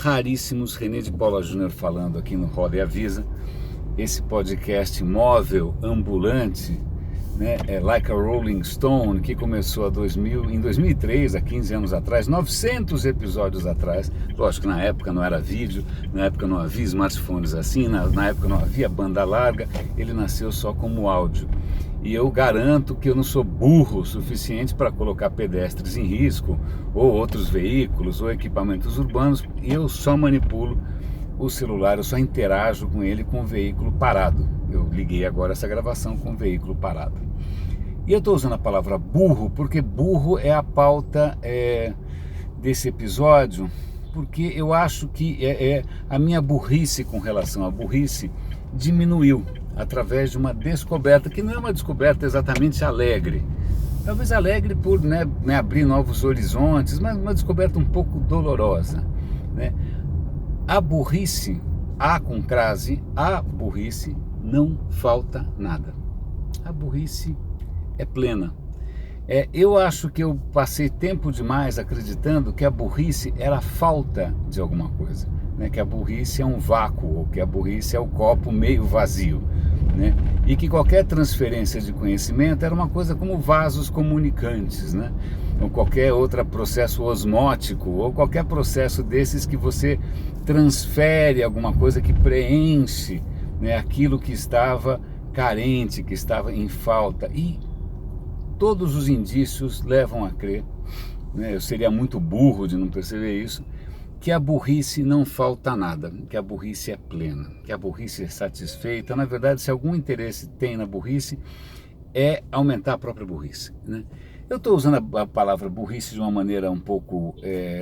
raríssimos, René de Paula Júnior falando aqui no Roda e Avisa, esse podcast móvel, ambulante, né, Like a Rolling Stone, que começou em 2003, há 15 anos atrás, 900 episódios atrás. Lógico que na época não era vídeo, na época não havia smartphones assim, na época não havia banda larga, ele nasceu só como áudio. E eu garanto que eu não sou burro o suficiente para colocar pedestres em risco, ou outros veículos, ou equipamentos urbanos, e eu só manipulo o celular, eu só interajo com ele com o veículo parado. Eu liguei agora essa gravação com o veículo parado. E eu estou usando a palavra burro, porque burro é a pauta desse episódio, porque eu acho que a minha burrice com relação à burrice diminuiu através de uma descoberta, que não é uma descoberta exatamente alegre. Talvez alegre por me abrir novos horizontes, mas uma descoberta um pouco dolorosa, né? A burrice, a burrice não falta nada. A burrice é plena. Eu acho que eu passei tempo demais acreditando que a burrice era falta de alguma coisa, né? Que a burrice é um vácuo, ou que a burrice é o copo meio vazio, né? E que qualquer transferência de conhecimento era uma coisa como vasos comunicantes, né? Ou qualquer outro processo osmótico, ou qualquer processo desses que você transfere alguma coisa que preenche, né, aquilo que estava carente, que estava em falta. E todos os indícios levam a crer, né, eu seria muito burro de não perceber isso, que a burrice não falta nada, que a burrice é plena, que a burrice é satisfeita. Na verdade, se algum interesse tem na burrice, é aumentar a própria burrice, né? Eu estou usando a palavra burrice de uma maneira um pouco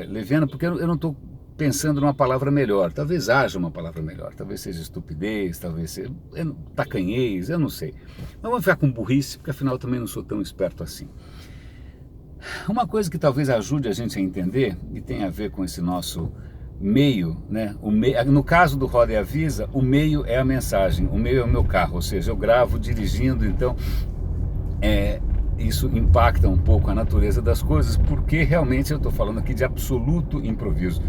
leviana, porque eu não estou pensando numa palavra melhor. Talvez haja uma palavra melhor, talvez seja estupidez, talvez seja tacanhez, eu não sei. Mas vamos ficar com burrice, porque afinal eu também não sou tão esperto assim. Uma coisa que talvez ajude a gente a entender, e tem a ver com esse nosso meio, né? No caso do Roda e Avisa, o meio é a mensagem, o meio é o meu carro, ou seja, eu gravo dirigindo, então isso impacta um pouco a natureza das coisas, porque realmente eu estou falando aqui de absoluto improviso,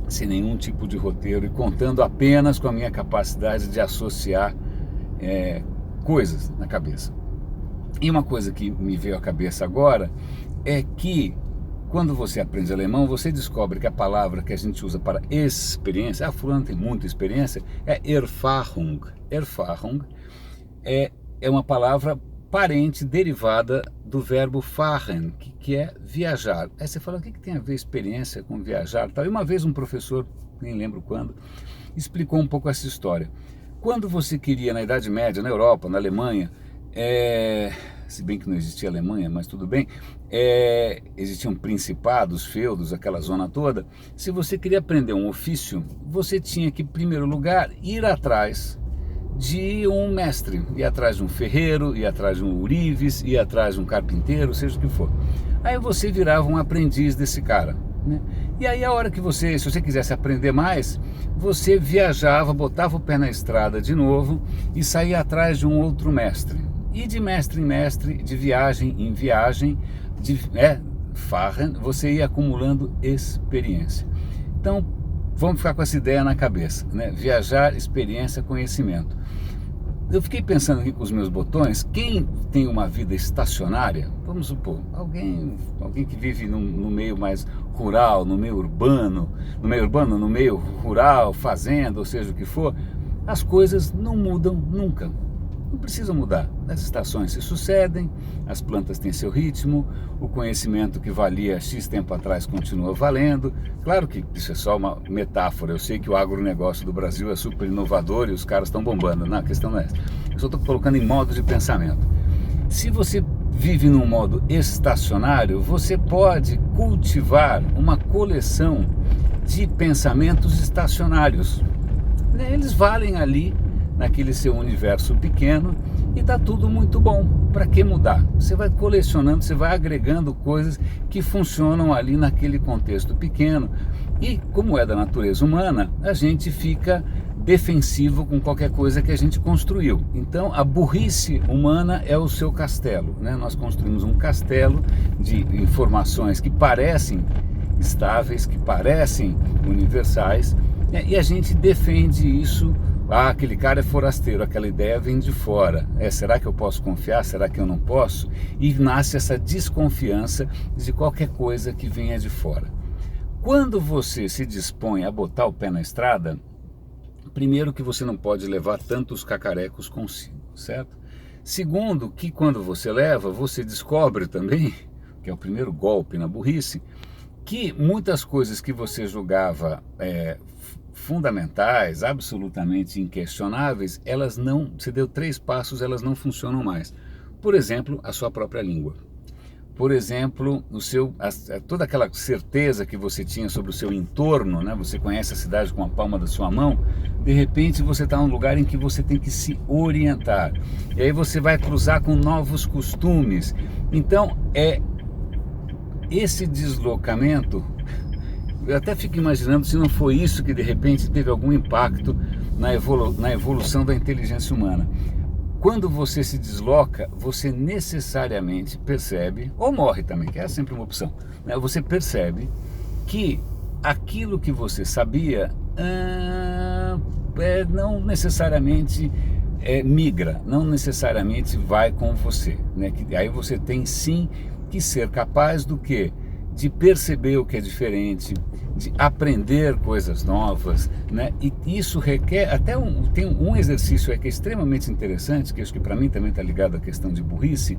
sem nenhum tipo de roteiro e contando apenas com a minha capacidade de associar coisas na cabeça. E uma coisa que me veio à cabeça agora é que quando você aprende alemão, você descobre que a palavra que a gente usa para experiência, fulano tem muita experiência, é Erfahrung. Erfahrung é uma palavra parente, derivada do verbo fahren, que é viajar. Aí você fala, o que tem a ver experiência com viajar? E uma vez um professor, nem lembro quando, explicou um pouco essa história. Quando você queria, na Idade Média, na Europa, na Alemanha, se bem que não existia Alemanha, mas tudo bem, existiam principados, feudos, aquela zona toda. Se você queria aprender um ofício, você tinha que, em primeiro lugar, ir atrás de um mestre, ir atrás de um ferreiro, ir atrás de um ourives, ir atrás de um carpinteiro, seja o que for. Aí você virava um aprendiz desse cara, né? E aí a hora que se você quisesse aprender mais, você viajava, botava o pé na estrada de novo e saía atrás de um outro mestre. E de mestre em mestre, de viagem em viagem, fahren, você ia acumulando experiência. Então, vamos ficar com essa ideia na cabeça, né? Viajar, experiência, conhecimento. Eu fiquei pensando aqui com os meus botões, quem tem uma vida estacionária, vamos supor, alguém que vive no meio mais rural, no meio rural, fazenda, ou seja o que for, as coisas não mudam nunca. Não precisam mudar, as estações se sucedem, as plantas têm seu ritmo, o conhecimento que valia X tempo atrás continua valendo. Claro que isso é só uma metáfora, eu sei que o agronegócio do Brasil é super inovador e os caras estão bombando, não, a questão não é essa. Eu só estou colocando em modo de pensamento. Se você vive num modo estacionário, você pode cultivar uma coleção de pensamentos estacionários. Eles valem ali naquele seu universo pequeno e está tudo muito bom. Para que mudar? Você vai colecionando, você vai agregando coisas que funcionam ali naquele contexto pequeno. E como é da natureza humana, a gente fica defensivo com qualquer coisa que a gente construiu. Então a burrice humana é o seu castelo, né? Nós construímos um castelo de informações que parecem estáveis, que parecem universais, né? E a gente defende isso. Ah, aquele cara é forasteiro, aquela ideia vem de fora. Será que eu posso confiar? Será que eu não posso? E nasce essa desconfiança de qualquer coisa que venha de fora. Quando você se dispõe a botar o pé na estrada, primeiro que você não pode levar tantos cacarecos consigo, certo? Segundo, que quando você leva, você descobre também, que é o primeiro golpe na burrice, que muitas coisas que você julgava fundamentais, absolutamente inquestionáveis, elas não, você deu 3 passos, elas não funcionam mais. Por exemplo, a sua própria língua. Por exemplo, toda aquela certeza que você tinha sobre o seu entorno, né? Você conhece a cidade com a palma da sua mão, de repente você está num lugar em que você tem que se orientar. E aí você vai cruzar com novos costumes. Então, esse deslocamento, eu até fico imaginando se não foi isso que de repente teve algum impacto na evolução da inteligência humana. Quando você se desloca, você necessariamente percebe, ou morre também, que é sempre uma opção, né? Você percebe que aquilo que você sabia não necessariamente migra, não necessariamente vai com você, né? Aí você tem sim que ser capaz do quê? De perceber o que é diferente, de aprender coisas novas, né? E isso requer tem um exercício que é extremamente interessante, que acho que para mim também está ligado à questão de burrice,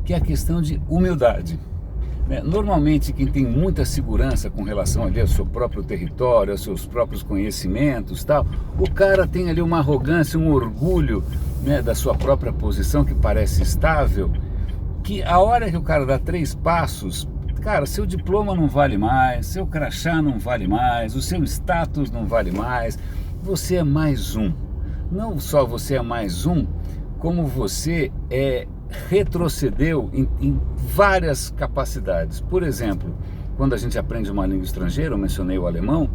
que é a questão de humildade, né? Normalmente quem tem muita segurança com relação ali ao seu próprio território, aos seus próprios conhecimentos, tal, o cara tem ali uma arrogância, um orgulho, né, da sua própria posição que parece estável, que a hora que o cara dá 3 passos, cara, seu diploma não vale mais, seu crachá não vale mais, o seu status não vale mais, você é mais um. Não só você é mais um, como você retrocedeu em várias capacidades. Por exemplo, quando a gente aprende uma língua estrangeira, eu mencionei o alemão,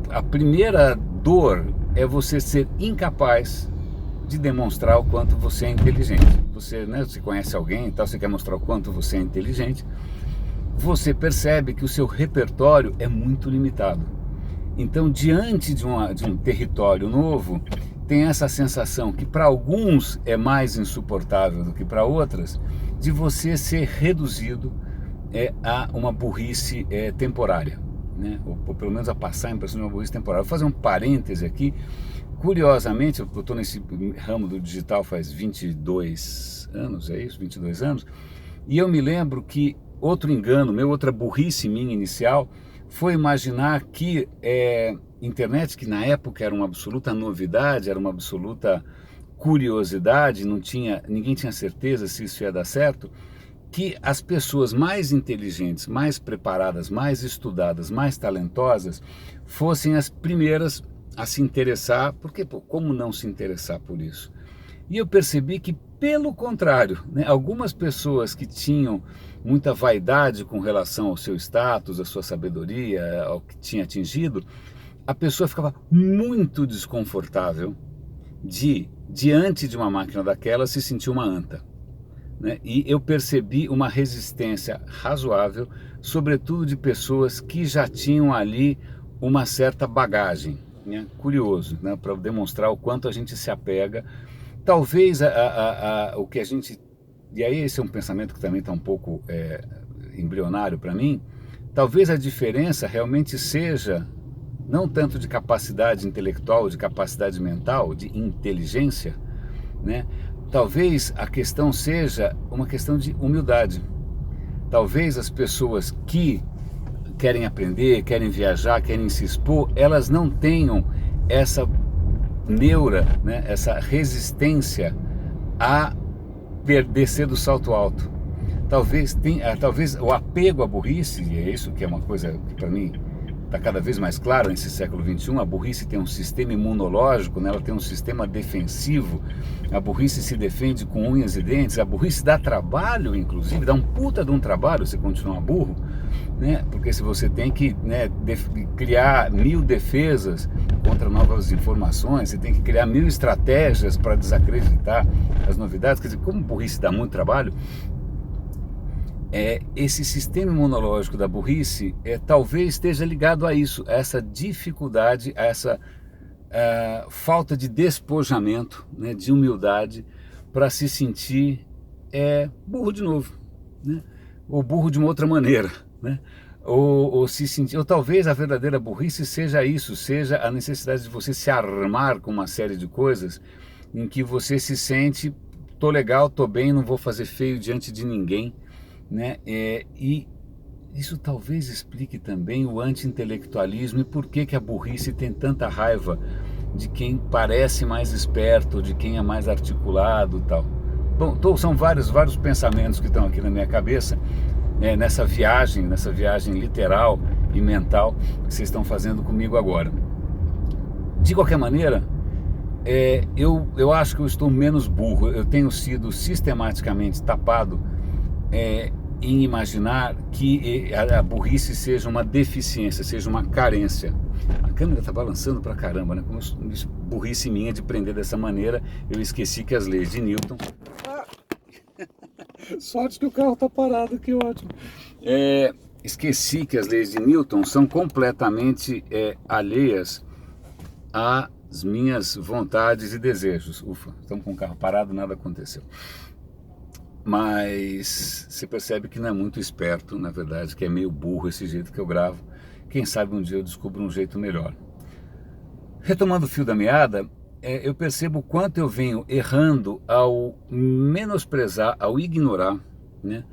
a primeira dor é você ser incapaz de demonstrar o quanto você é inteligente. Você conhece alguém e tal, você quer mostrar o quanto você é inteligente, você percebe que o seu repertório é muito limitado. Então, diante de um território novo, tem essa sensação que para alguns é mais insuportável do que para outras, de você ser reduzido a uma burrice temporária, né? Ou pelo menos a passar a impressão de uma burrice temporária. Vou fazer um parêntese aqui. Curiosamente, eu estou nesse ramo do digital faz 22 anos, é isso? 22 anos, e eu me lembro que outro engano meu, outra burrice minha inicial, foi imaginar que internet, que na época era uma absoluta novidade, era uma absoluta curiosidade, ninguém tinha certeza se isso ia dar certo, que as pessoas mais inteligentes, mais preparadas, mais estudadas, mais talentosas, fossem as primeiras a se interessar, porque como não se interessar por isso? E eu percebi que, pelo contrário, né, algumas pessoas que tinham muita vaidade com relação ao seu status, à sua sabedoria, ao que tinha atingido, a pessoa ficava muito desconfortável diante de uma máquina daquela, se sentir uma anta, né? E eu percebi uma resistência razoável, sobretudo de pessoas que já tinham ali uma certa bagagem, né? Curioso, né? Para demonstrar o quanto a gente se apega. Talvez o que a gente... E aí esse é um pensamento que também está um pouco embrionário para mim. Talvez a diferença realmente seja não tanto de capacidade intelectual, de capacidade mental, de inteligência, né? Talvez a questão seja uma questão de humildade. Talvez as pessoas que querem aprender, querem viajar, querem se expor, elas não tenham essa neura, né, essa resistência a descer do salto alto. Talvez o apego à burrice, e é isso que é uma coisa que para mim está cada vez mais claro nesse século XXI, a burrice tem um sistema imunológico, né, ela tem um sistema defensivo, a burrice se defende com unhas e dentes, a burrice dá trabalho, inclusive, dá um puta de um trabalho você continuar burro, né, porque se você tem que, né, criar 1000 defesas contra novas informações, você tem que criar 1000 estratégias para desacreditar as novidades, quer dizer, como burrice dá muito trabalho, esse sistema imunológico da burrice talvez esteja ligado a isso, a essa dificuldade, a essa falta de despojamento, né, de humildade, para se sentir burro de novo, né? Ou burro de uma outra maneira, né? Ou se sentir, ou talvez a verdadeira burrice seja isso, seja a necessidade de você se armar com uma série de coisas em que você se sente, tô legal, tô bem, não vou fazer feio diante de ninguém, né? E isso talvez explique também o anti-intelectualismo e por que a burrice tem tanta raiva de quem parece mais esperto, de quem é mais articulado e tal. Bom, são vários pensamentos que estão aqui na minha cabeça, nessa viagem literal e mental que vocês estão fazendo comigo agora. De qualquer maneira, eu acho que eu estou menos burro. Eu tenho sido sistematicamente tapado em imaginar que a burrice seja uma deficiência, seja uma carência. A câmera está balançando pra caramba, né? Como burrice minha de prender dessa maneira, eu esqueci que as leis de Newton... Sorte que o carro está parado, que ótimo. Esqueci que as leis de Newton são completamente alheias às minhas vontades e desejos. Ufa, estamos com o carro parado, nada aconteceu. Mas você percebe que não é muito esperto, na verdade, que é meio burro esse jeito que eu gravo. Quem sabe um dia eu descubro um jeito melhor. Retomando o fio da meada, eu percebo o quanto eu venho errando ao menosprezar, ao ignorar, né,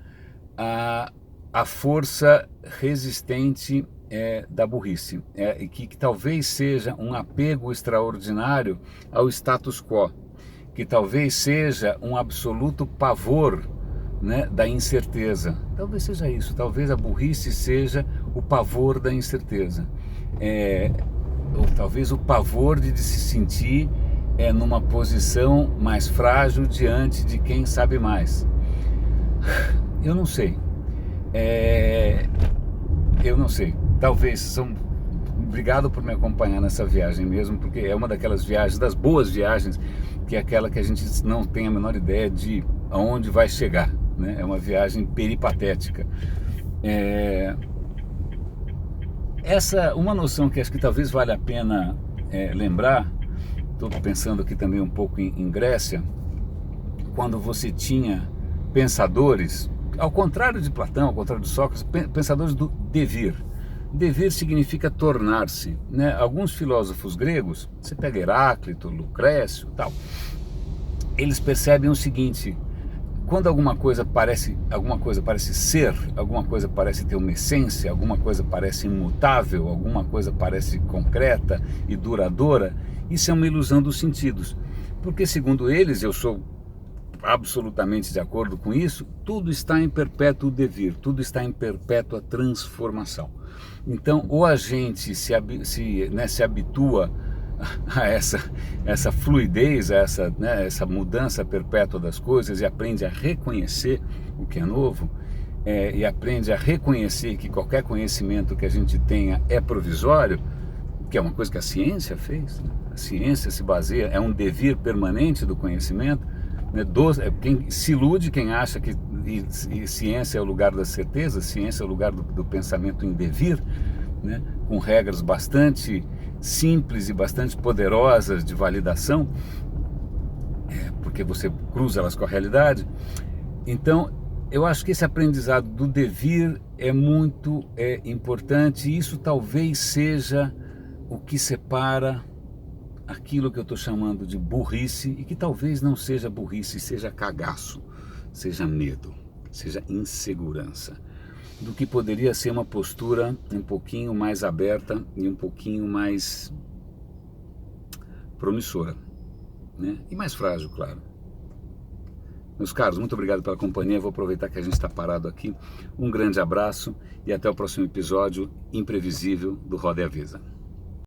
a força resistente da burrice, e que talvez seja um apego extraordinário ao status quo, que talvez seja um absoluto pavor, né, da incerteza. Talvez seja isso, talvez a burrice seja o pavor da incerteza, ou talvez o pavor de se sentir numa posição mais frágil diante de quem sabe mais. Eu não sei. Eu não sei. Talvez obrigado por me acompanhar nessa viagem mesmo, porque é uma daquelas viagens, das boas viagens, que é aquela que a gente não tem a menor ideia de aonde vai chegar, né? É uma viagem peripatética. Uma noção que acho que talvez valha a pena lembrar. Estou pensando aqui também um pouco em Grécia, quando você tinha pensadores, ao contrário de Platão, ao contrário de Sócrates, pensadores do devir. Devir significa tornar-se, né? Alguns filósofos gregos, você pega Heráclito, Lucrécio, tal, eles percebem o seguinte: quando alguma coisa parece ser, alguma coisa parece ter uma essência, alguma coisa parece imutável, alguma coisa parece concreta e duradoura, isso é uma ilusão dos sentidos. Porque, segundo eles, eu sou absolutamente de acordo com isso, tudo está em perpétuo devir, tudo está em perpétua transformação. Então, ou a gente se habitua a essa fluidez, a essa mudança perpétua das coisas e aprende a reconhecer o que é novo, e aprende a reconhecer que qualquer conhecimento que a gente tenha é provisório, que é uma coisa que a ciência fez, né? A ciência se baseia, é um devir permanente do conhecimento, né? Quem se ilude, quem acha que ciência é o lugar da certeza, ciência é o lugar do pensamento em devir, né? Com regras bastante simples e bastante poderosas de validação, porque você cruza elas com a realidade. Então, eu acho que esse aprendizado do devir é muito importante, e isso talvez seja o que separa aquilo que eu estou chamando de burrice, e que talvez não seja burrice, seja cagaço, seja medo, seja insegurança, do que poderia ser uma postura um pouquinho mais aberta e um pouquinho mais promissora, né? E mais frágil, claro. Meus caros, muito obrigado pela companhia. Vou aproveitar que a gente está parado aqui. Um grande abraço e até o próximo episódio imprevisível do Roda e Avisa.